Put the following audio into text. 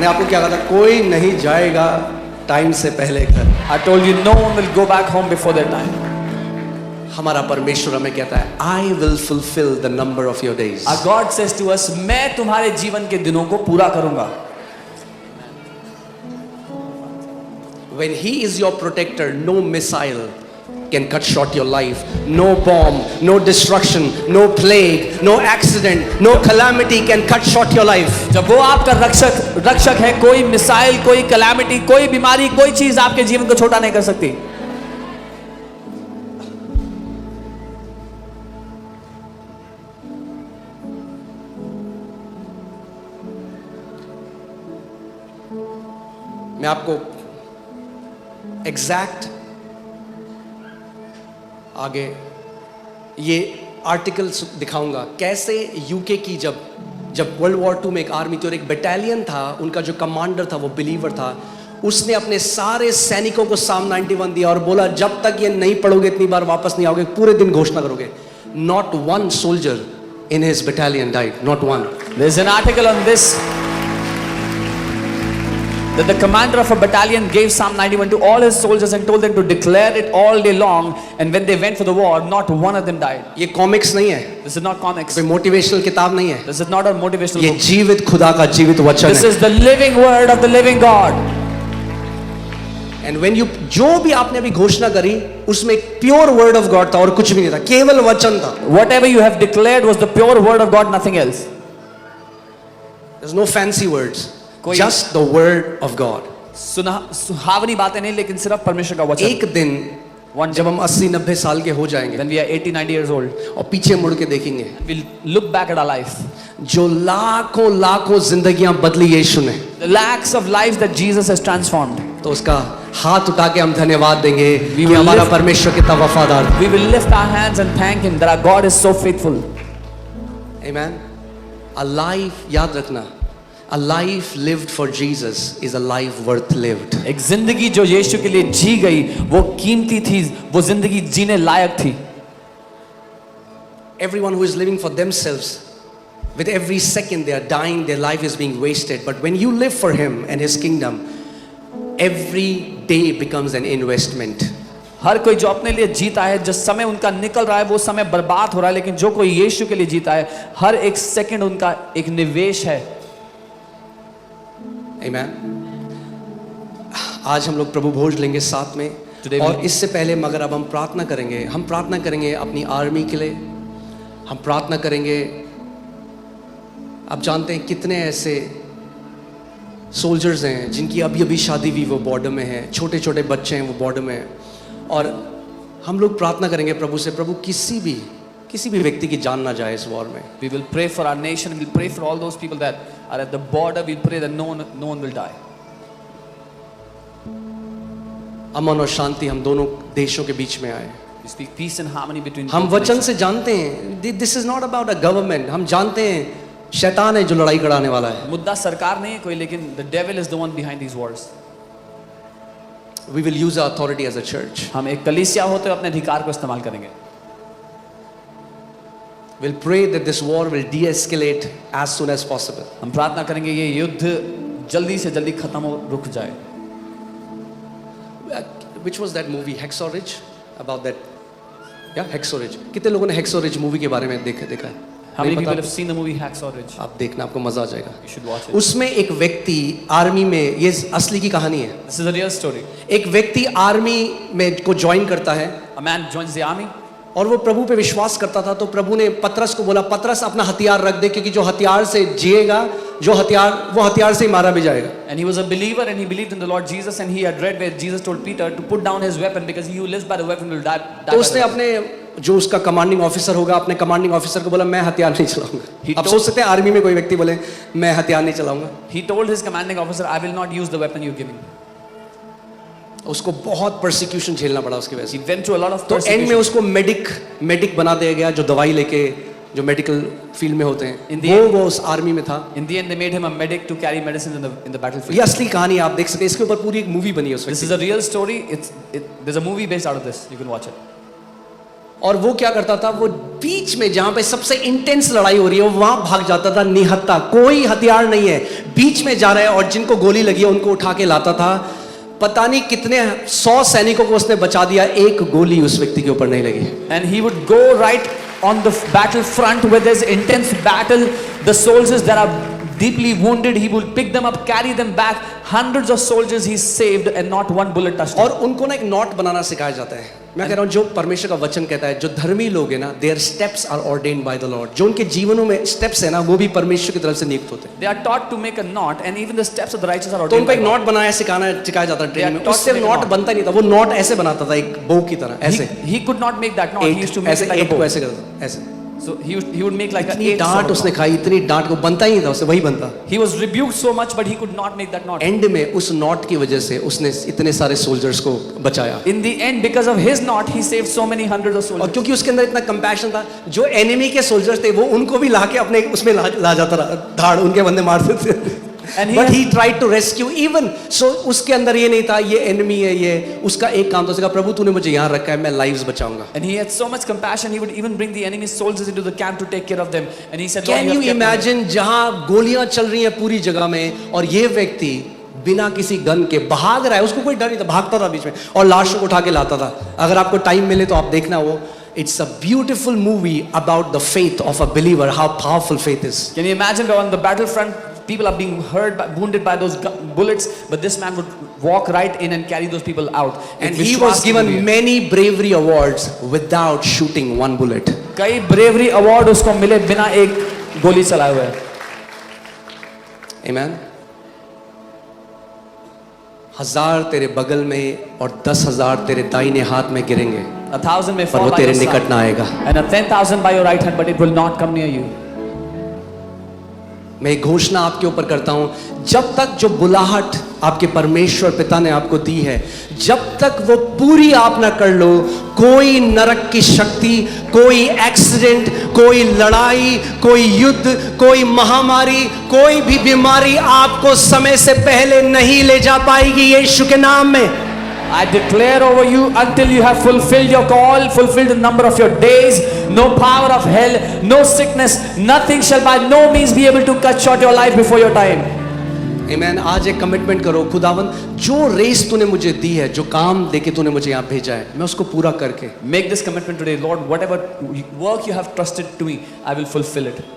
मैंने आपको क्या कहा था, कोई नहीं जाएगा टाइम से पहले घर। I told you no one will go back home before their time. हमारा परमेश्वर हमें कहता है, I will fulfill the number of your days. Our God says to us, मैं तुम्हारे जीवन के दिनों को पूरा करूंगा. When he is your protector, no missile can cut short your life. No bomb, no destruction, no plague, no accident, no calamity can cut short your life. जब वो आपका रक्षक है, कोई मिसाइल, कोई कैलामिटी, कोई बीमारी, कोई चीज आपके जीवन को छोटा नहीं कर सकती. मैं आपको एग्जैक्ट आगे ये आर्टिकल दिखाऊंगा कैसे यूके की जब वर्ल्ड वॉर 2 में एक आर्मी थी और एक बटालियन था, उनका जो कमांडर था वो बिलीवर था, उसने अपने सारे सैनिकों को साम 91 दिया और बोला जब तक ये नहीं पढ़ोगे इतनी बार वापस नहीं आओगे, पूरे दिन घोषणा करोगे. Not one soldier in his battalion died, not one. There is an article on this that the commander of a battalion gave Psalm 91 to all his soldiers and told them to declare it all day long, and when they went for the war, not one of them died. ये comics नहीं है, This is not comics. कोई motivational किताब नहीं है, This is not a motivational ये book. जीवित खुदा का जीवित वचन This है. is the living word of the living God. And when you, जो भी आपने अभी घोषणा करी उसमें एक प्योर वर्ड ऑफ गॉड था और कुछ भी नहीं था, केवल वचन था. Whatever you have declared was the pure word of God, nothing else. There's no fancy words, कोई- just the word of God. सुहावनी बातें नहीं, लेकिन सिर्फ परमेश्वर का वचन. एक दिन One day, जब हम 80-90 साल के हो जाएंगे when we are 80-90 years old, और पीछे मुड़ के देखेंगे, we'll look back at our life. जो लाखों लाखों जिंदगियां बदली यीशु ने, The lakhs of lives that Jesus has transformed. तो उसका हाथ उठा के हम धन्यवाद देंगे कि will हमारा lift- परमेश्वर कितना वफादार है. We will lift our hands and thank Him that our God is so faithful. Amen. A life, याद रखना, a life lived for Jesus is a life worth lived. एक जिंदगी जो यीशु के लिए जी गई वो कीमती थी, वो जिंदगी जीने लायक थी. Everyone who is living for themselves, with every second they are dying, their life is being wasted. But when you live for Him and His kingdom, every day becomes an investment. हर कोई जो अपने लिए जीता है, जिस समय उनका निकल रहा है वो समय बर्बाद हो रहा है, लेकिन जो कोई यीशु के लिए जीता है, हर एक सेकंड उनका एक निवेश है. Amen. आज हम लोग प्रभु भोज लेंगे साथ में. Today और we- इससे पहले मगर अब हम प्रार्थना करेंगे अपनी आर्मी के लिए. हम प्रार्थना करेंगे. आप जानते हैं कितने ऐसे सोल्जर्स हैं जिनकी अभी अभी शादी हुई, वो बॉर्डर में हैं, छोटे छोटे बच्चे हैं, वो बॉर्डर में हैं. और हम लोग प्रार्थना करेंगे प्रभु से, प्रभु किसी भी व्यक्ति की जान ना जाए इस वॉर में. We will pray for our nation. We'll pray for all those people that are at the border. We'll pray that no one will die. अमन और शांति हम दोनों देशों के बीच में आए. We speak peace and harmony between. हम both वचन nations. से जानते हैं, this is not about a government. हम जानते हैं शैतान है जो लड़ाई कराने वाला है. मुद्दा सरकार नहीं है कोई, लेकिन the devil is the one behind these wars. We will use our authority as a church. हम एक कलीसिया होते हुए अपने अधिकार को इस्तेमाल करेंगे. We'll pray that this war will de-escalate as soon as possible. हम प्रार्थना करेंगे ये युद्ध जल्दी से जल्दी खत्म हो, रुक जाए. Which was that movie, Hacksaw Ridge? About that, yeah, Hacksaw Ridge. कितने लोगों ने Hacksaw Ridge मूवी के बारे में देखा है? How many नहीं people पता? have seen the movie Hacksaw Ridge? आप देखना, आपको मजा आ जाएगा. You should watch it. उसमें एक व्यक्ति आर्मी में, ये असली की कहानी है, This is a real story. एक व्यक्ति आर्मी में को ज्वाइन करता है A man joins the army. और वो प्रभु पे विश्वास करता था. तो प्रभु ने पतरस को बोला, पतरस अपना हथियार रख दे, क्योंकि जो हथियार से जिएगा, वो हथियार से ही मारा भी जाएगा. And he was a believer and he believed in the Lord Jesus, and he had read where Jesus told Peter to put down his weapon because he who lives by the weapon will die. तो उसने अपने जो उसका commanding officer होगा, अपने commanding officer को बोला मैं हथियार नहीं चलाऊंगा. आप सोच सकते हैं आर्मी में कोई व्यक्ति बोले मैं हथियार नहीं चलाऊंगा. He told his commanding officer, I will not use the weapon you're giving. उसको बहुत परसिक्यूशन झेलना पड़ा उसकी वजह से. He went through a lot of तो एंड में persecution. उसको मेडिक बना दिया गया, जो दवाई लेके जो मेडिकल फील्ड में होते हैं. In the वो उस आर्मी में था. In the end, they made him a medic to carry medicines in the battlefield. ये असली कहानी आप देख सकते हैं. इसके ऊपर पूरी एक मूवी बनी है उस This व्यक्ति is a real story. There's a movie based out of this. You can watch it. और वो क्या करता था, वो बीच में जहां पे सबसे इंटेंस लड़ाई हो रही है वहां भाग जाता था निहत्था, कोई हथियार नहीं है, बीच में जा रहा है और जिनको गोली लगी है उनको उठा के लाता था। पता नहीं कितने 100 सैनिकों को उसने बचा दिया, एक गोली उस व्यक्ति के ऊपर नहीं लगी। And he would go right on the battle front where there's intense battle. The soldiers that are deeply wounded, he will pick them up, carry them back. Hundreds of soldiers he saved and not one bullet touched और him. उनको ना एक note बनाना सिखाया जाता है। मैं कह रहा हूँ जो परमेश्वर का वचन कहता है, जो धर्मी लोग हैं ना, their steps are ordained by the lord. जो उनके जीवनों में स्टेप्स है ना, वो भी परमेश्वर की तरफ से नियुक्त होते हैं। They are taught to make a knot, and even the steps of the righteous are तो ordained उनको by एक God. नोट बनाया सिखाया जाता है ट्रेनिंग में। They are taught उससे to make a note knot. बनता नहीं था, वो नोट ऐसे बनाता था, एक बो की तरह ऐसे। He could not make that knot. He used to make ऐसे it like a एट को bow. ऐसे करता था, ऐसे। So he would make like a इतनी eight sort डांट of उसने knot. खाई, इतनी डांट को बनता ही नहीं था उससे, वही बनता। He was rebuked so much, but he could not make that knot. And में उस नोट की वजह से उसने इतने सारे सोल्जर्स को बचाया। In the end, because of his knot, he saved so many hundreds of और soldiers. क्योंकि उसके अंदर इतना कंपैशन था, जो एनिमी के सोल्जर्स थे वो उनको भी लाके अपने उसमें ला जाता रहा, धाड़ उनके बंदे मारते थे। And he but has- he tried to rescue even so. उसके अंदर ये नहीं था ये एनिमी है, ये उसका एक काम था, उसने कहा प्रभु तूने मुझे यहाँ रखा है, मैं lives बचाऊंगा। And he had so much compassion, he would even bring the enemy soldiers into the camp to take care of them. And he said, Lord, can you you have kept me. Imagine जहां गोलियां चल रही हैं पूरी जगह में और ये व्यक्ति बिना किसी गन के भाग रहा है, उसको कोई डर नहीं था, भागता था बीच में और लाशों को उठा के लाता था। अगर आपको टाइम मिले तो आप देखना वो, it's a beautiful movie about the faith of a believer, how powerful faith is. Can you imagine on the battlefront, people are being wounded by those bullets, but this man would walk right in and carry those people out. And he was given many bravery awards without shooting one bullet. कई bravery award उसको मिले बिना एक गोली चलाए हुए। Amen. 1000 तेरे बगल में और 10,000 तेरे दाहिने हाथ में गिरेंगे, 1,000 may पर fall वो by तेरे your निकट side, ना आएगा। and 10,000 by your right hand, but it will not come near you. मैं एक घोषणा आपके ऊपर करता हूं, जब तक जो बुलाहट आपके परमेश्वर पिता ने आपको दी है, जब तक वो पूरी आप ना कर लो, कोई नरक की शक्ति, कोई एक्सीडेंट, कोई लड़ाई, कोई युद्ध, कोई महामारी, कोई भी बीमारी आपको समय से पहले नहीं ले जा पाएगी यीशु के नाम में। I declare over you, until you have fulfilled your call, fulfilled the number of your days, no power of hell, no sickness, nothing shall by no means be able to cut short your life before your time. आमीन। आज एक commitment करो, खुदावन जो race तूने मुझे दी है, जो काम देके तूने मुझे यहाँ भेजा है, मैं उसको पूरा करके, Make this commitment today, Lord, whatever work you have trusted to me, I will fulfill it.